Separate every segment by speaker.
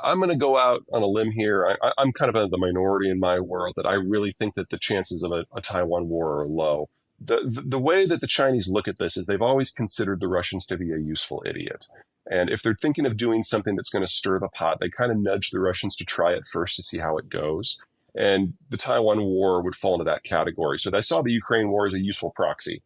Speaker 1: I'm going to go out on a limb here. I'm kind of the minority in my world that I really think that the chances of a Taiwan war are low. The way that the Chinese look at this is they've always considered the Russians to be a useful idiot. And if they're thinking of doing something that's going to stir the pot, they kind of nudge the Russians to try it first to see how it goes. And the Taiwan war would fall into that category. So they saw the Ukraine war as a useful proxy.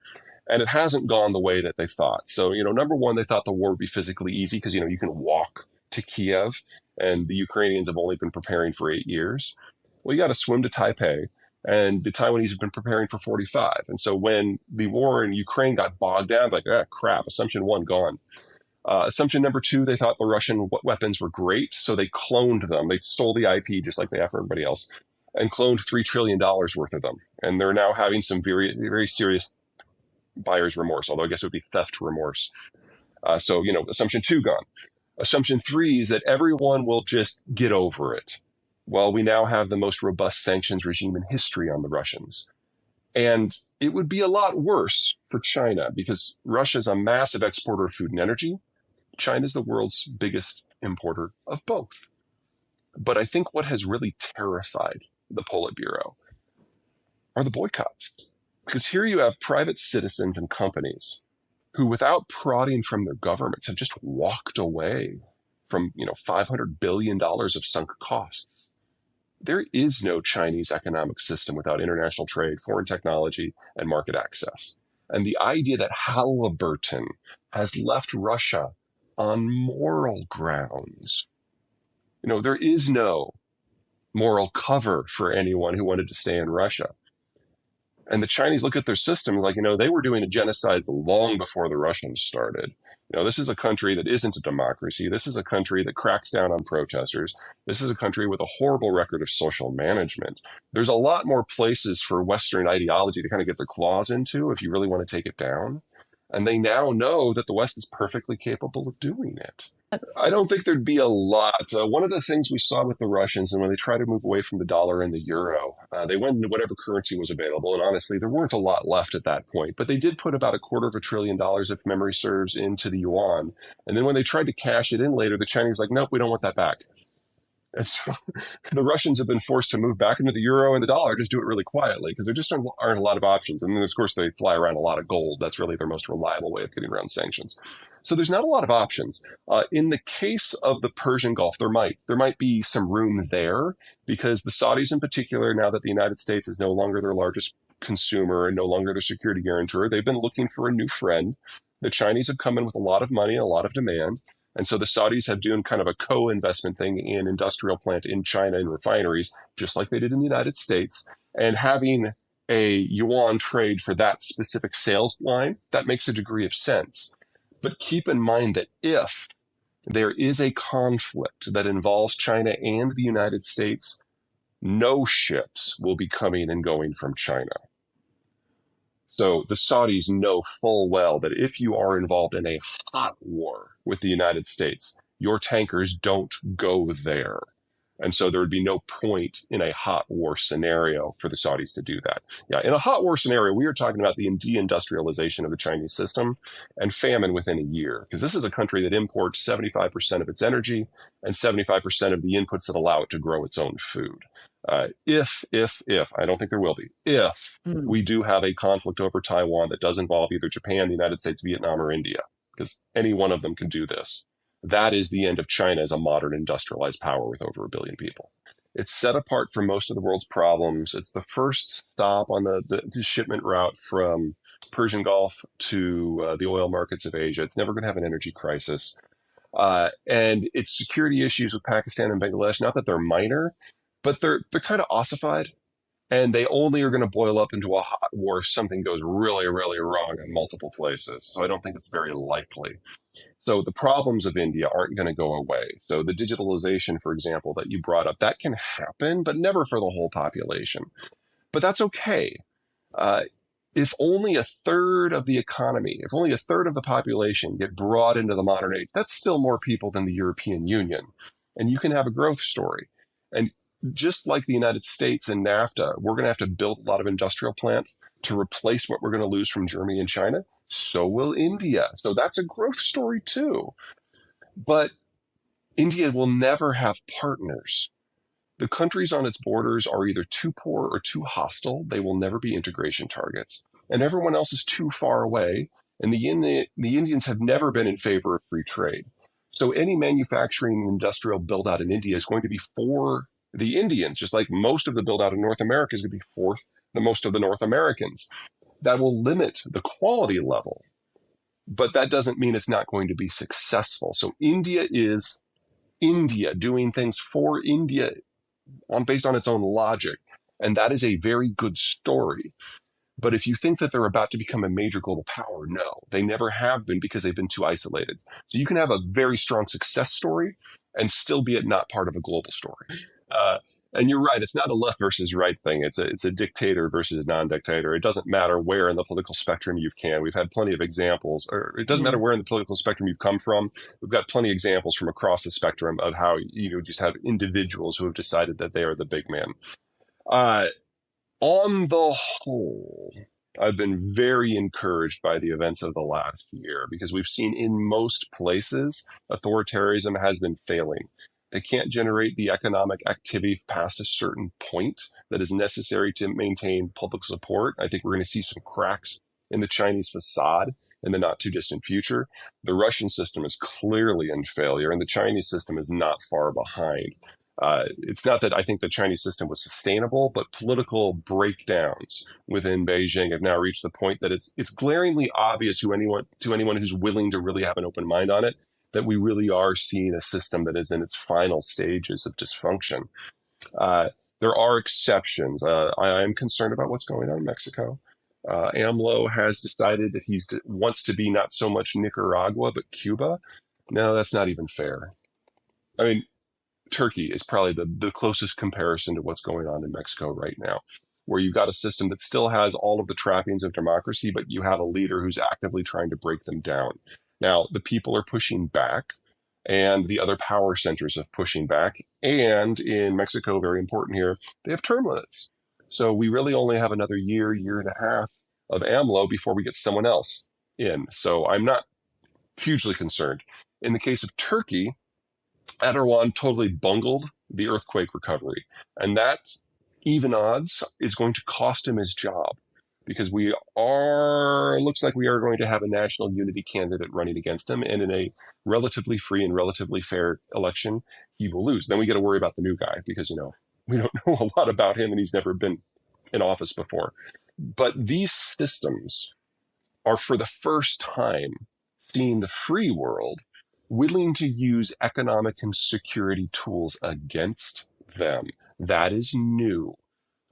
Speaker 1: And it hasn't gone the way that they thought. So, number one, they thought the war would be physically easy because, you can walk to Kiev, and the Ukrainians have only been preparing for 8 years. Well, you got to swim to Taipei, and the Taiwanese have been preparing for 45. And so when the war in Ukraine got bogged down, like, crap, assumption one gone. Assumption number two, they thought the Russian weapons were great, so they cloned them. They stole the IP just like they have for everybody else, and cloned $3 trillion worth of them. And they're now having some very, very serious buyer's remorse, although I guess it would be theft remorse. So, assumption two gone. Assumption three is that everyone will just get over it. Well, we now have the most robust sanctions regime in history on the Russians. And it would be a lot worse for China because Russia is a massive exporter of food and energy. China is the world's biggest importer of both. But I think what has really terrified the Politburo are the boycotts. Because here you have private citizens and companies who, without prodding from their governments, have just walked away from, $500 billion of sunk costs. There is no Chinese economic system without international trade, foreign technology, and market access. And the idea that Halliburton has left Russia on moral grounds, there is no moral cover for anyone who wanted to stay in Russia. And the Chinese look at their system like, they were doing a genocide long before the Russians started. This is a country that isn't a democracy. This is a country that cracks down on protesters. This is a country with a horrible record of social management. There's a lot more places for Western ideology to kind of get their claws into if you really want to take it down. And they now know that the West is perfectly capable of doing it. I don't think there'd be a lot. One of the things we saw with the Russians, and when they tried to move away from the dollar and the euro, they went into whatever currency was available. And honestly, there weren't a lot left at that point. But they did put about $250 billion, if memory serves, into the yuan. And then when they tried to cash it in later, the Chinese were like, nope, we don't want that back. And so the Russians have been forced to move back into the euro and the dollar, just do it really quietly because there just aren't a lot of options. And then, of course, they fly around a lot of gold. That's really their most reliable way of getting around sanctions. So there's not a lot of options. In the case of the Persian Gulf, there might be some room there because the Saudis in particular, now that the United States is no longer their largest consumer and no longer their security guarantor, they've been looking for a new friend. The Chinese have come in with a lot of money and a lot of demand. And so the Saudis have done kind of a co-investment thing in industrial plant in China and refineries, just like they did in the United States. And having a yuan trade for that specific sales line, that makes a degree of sense. But keep in mind that if there is a conflict that involves China and the United States, no ships will be coming and going from China. So the Saudis know full well that if you are involved in a hot war with the United States, your tankers don't go there. And so there would be no point in a hot war scenario for the Saudis to do that. Yeah, in a hot war scenario, we are talking about the deindustrialization of the Chinese system and famine within a year, because this is a country that imports 75% of its energy and 75% of the inputs that allow it to grow its own food. If, I don't think there will be, if we do have a conflict over Taiwan that does involve either Japan, the United States, Vietnam, or India, because any one of them can do this, that is the end of China as a modern industrialized power with over 1 billion people. It's set apart from most of the world's problems. It's the first stop on the shipment route from Persian Gulf to the oil markets of Asia. It's never going to have an energy crisis. And its security issues with Pakistan and Bangladesh, not that they're minor, but they're kind of ossified. And they only are going to boil up into a hot war if something goes really, really wrong in multiple places. So I don't think it's very likely. So the problems of India aren't going to go away. So the digitalization, for example, that you brought up, that can happen, but never for the whole population. But that's okay. If only a third of the economy, if only a third of the population get brought into the modern age, that's still more people than the European Union. And you can have a growth story. And just like the United States and NAFTA, we're going to have to build a lot of industrial plant to replace what we're going to lose from Germany and China. So will India. So that's a growth story too. But India will never have partners. The countries on its borders are either too poor or too hostile. They will never be integration targets. And everyone else is too far away. And the Indians have never been in favor of free trade. So any manufacturing and industrial build out in India is going to be for the Indians, just like most of the build out in North America is going to be for the most of the North Americans. That will limit the quality level, but that doesn't mean it's not going to be successful. So India is India doing things for India based on its own logic. And that is a very good story. But if you think that they're about to become a major global power, no, they never have been because they've been too isolated. So you can have a very strong success story and still be it not part of a global story. Uh, and you're right, it's not a left versus right thing. It's a dictator versus non-dictator. It doesn't matter where in the political spectrum you can. We've had plenty of examples, or it doesn't matter where in the political spectrum you've come from. We've got plenty of examples from across the spectrum of how you just have individuals who have decided that they are the big man. Uh, on the whole, I've been very encouraged by the events of the last year because we've seen in most places authoritarianism has been failing. They can't generate the economic activity past a certain point that is necessary to maintain public support. I think we're going to see some cracks in the Chinese facade in the not too distant future. The Russian system is clearly in failure, and the Chinese system is not far behind. It's not that I think the Chinese system was sustainable, but political breakdowns within Beijing have now reached the point that it's glaringly obvious to anyone who's willing to really have an open mind on it that we really are seeing a system that is in its final stages of dysfunction. There are exceptions. I am concerned about what's going on in Mexico. AMLO has decided that he wants to be not so much Nicaragua, but Cuba. No, that's not even fair. I mean, Turkey is probably the closest comparison to what's going on in Mexico right now, where you've got a system that still has all of the trappings of democracy, but you have a leader who's actively trying to break them down. Now, the people are pushing back, and the other power centers are pushing back. And in Mexico, very important here, they have term limits. So we really only have another year and a half of AMLO before we get someone else in. So I'm not hugely concerned. In the case of Turkey, Erdogan totally bungled the earthquake recovery. And that, even odds, is going to cost him his job because looks like we are going to have a national unity candidate running against him. And in a relatively free and relatively fair election, he will lose. Then we got to worry about the new guy because, we don't know a lot about him and he's never been in office before. But these systems are for the first time seeing the free world willing to use economic and security tools against them. That is new.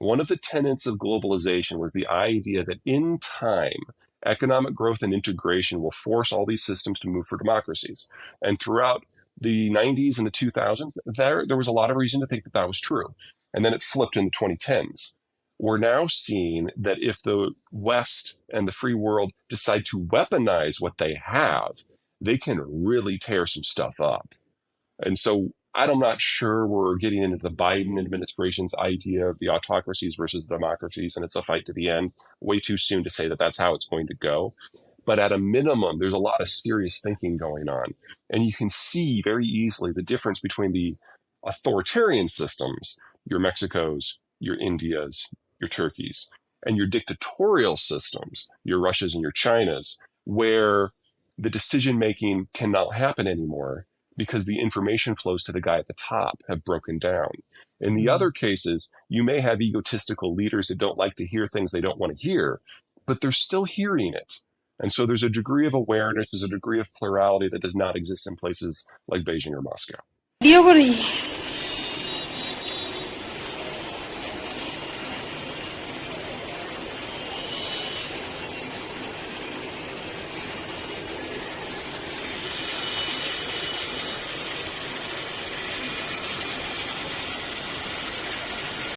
Speaker 1: One of the tenets of globalization was the idea that in time, economic growth and integration will force all these systems to move for democracies. And throughout the 90s and the 2000s, there was a lot of reason to think that that was true. And then it flipped in the 2010s. We're now seeing that if the West and the free world decide to weaponize what they have, they can really tear some stuff up. And so I'm not sure we're getting into the Biden administration's idea of the autocracies versus the democracies, and it's a fight to the end. Way too soon to say that that's how it's going to go. But at a minimum, there's a lot of serious thinking going on. And you can see very easily the difference between the authoritarian systems, your Mexicos, your Indias, your Turkeys, and your dictatorial systems, your Russias and your Chinas, where the decision making cannot happen anymore because the information flows to the guy at the top have broken down. In the other cases, you may have egotistical leaders that don't like to hear things they don't want to hear, but they're still hearing it. And so there's a degree of awareness, there's a degree of plurality that does not exist in places like Beijing or Moscow.